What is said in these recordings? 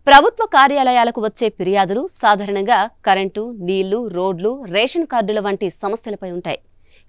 ప్రభుత్వ కార్యాలయాలకు వచ్చే ఫిర్యాదులు సాధారణంగా కరెంటు, నీళ్లు, రోడ్లు, రేషన్ కార్డుల వంటి సమస్యలపై ఉంటాయి.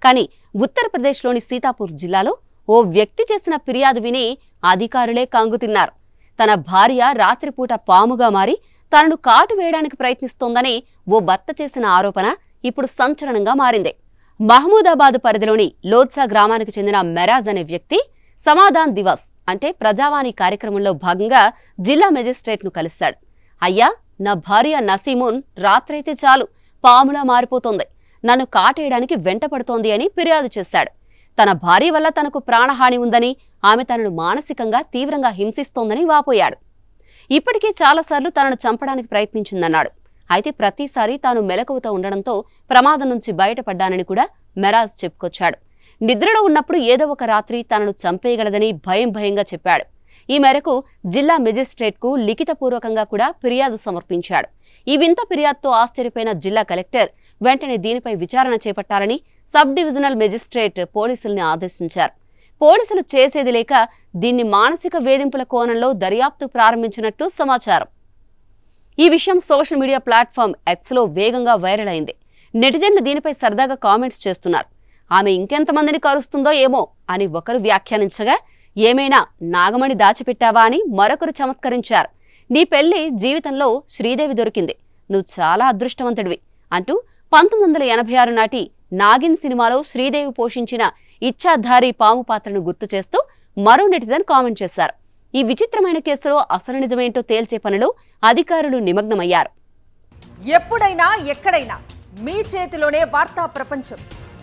కానీ ఉత్తరప్రదేశ్లోని సీతాపూర్ జిల్లాలో ఓ వ్యక్తి చేసిన ఫిర్యాదు విని అధికారులే కంగుతిన్నారు. తన భార్య రాత్రిపూట పాముగా మారి తనను కాటు వేయడానికి ప్రయత్నిస్తోందని ఓ భర్త చేసిన ఆరోపణ ఇప్పుడు సంచలనంగా మారింది. మహమూదాబాద్ పరిధిలోని లోత్సా గ్రామానికి చెందిన మెరాజ్ అనే వ్యక్తి సమాధాన్ దివస్ అంటే ప్రజావాణి కార్యక్రమంలో భాగంగా జిల్లా మెజిస్ట్రేట్ను కలిశాడు. అయ్యా, నా భార్య నసీమున్ రాత్రైతే చాలు పాములా మారిపోతోంది, నన్ను కాటేయడానికి వెంటపడుతోంది అని ఫిర్యాదు చేశాడు. తన భార్య వల్ల తనకు ప్రాణహాని ఉందని, ఆమె తనను మానసికంగా తీవ్రంగా హింసిస్తోందని వాపోయాడు. ఇప్పటికే చాలాసార్లు తనను చంపడానికి ప్రయత్నించిందన్నాడు. అయితే ప్రతిసారి తాను మెలకువతో ఉండడంతో ప్రమాదం నుంచి బయటపడ్డానని కూడా మెరాజ్ చెప్పుకొచ్చాడు. నిద్రలో ఉన్నప్పుడు ఏదో ఒక రాత్రి తనను చంపేయగలదని భయంగా చెప్పాడు. ఈ మేరకు జిల్లా మెజిస్ట్రేట్కు లిఖితపూర్వకంగా కూడా ఫిర్యాదు సమర్పించాడు. ఈ వింత ఫిర్యాదుతో ఆశ్చర్యపోయిన జిల్లా కలెక్టర్ వెంటనే దీనిపై విచారణ చేపట్టాలని సబ్ డివిజనల్ మెజిస్ట్రేట్ పోలీసుల్ని ఆదేశించారు. పోలీసులు చేసేది లేక దీన్ని మానసిక వేధింపుల కోణంలో దర్యాప్తు ప్రారంభించినట్టు సమాచారం. ఈ విషయం సోషల్ మీడియా ప్లాట్ఫామ్ ఎక్స్లో వేగంగా వైరల్ అయింది. నెటిజన్లు దీనిపై సరదాగా కామెంట్స్ చేస్తున్నారు. ఆమె ఇంకెంతమందిని కరుస్తుందో ఏమో అని ఒకరు వ్యాఖ్యానించగా, ఏమైనా నాగమణి దాచిపెట్టావా అని మరొకరు చమత్కరించారు. నీ పెళ్లి జీవితంలో శ్రీదేవి దొరికింది, నువ్వు చాలా అదృష్టవంతుడివి అంటూ 1986 నాటి నాగిన్ సినిమాలో శ్రీదేవి పోషించిన ఇచ్ఛాధారి పాము పాత్రను గుర్తు చేస్తూ మరో నెటిజన్ కామెంట్ చేశారు. ఈ విచిత్రమైన కేసులో అసలు నిజమేంటో తేల్చే పనిలో అధికారులు నిమగ్నమయ్యారు. ఎప్పుడైనా ఎక్కడైనా మీ చేతిలోనే వార్తా ప్రపంచం.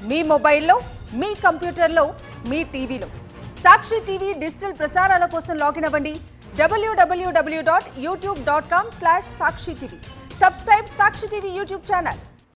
మీ మొబైల్లో, మీ కంప్యూటర్లో, మీ టీవీలో. సాక్షి టీవీ డిజిటల్ ప్రసారాల కోసం లాగిన్ అవ్వండి www.youtube.com/sakshi tv. సబ్స్క్రైబ్ సాక్షి టీవీ యూట్యూబ్ ఛానల్.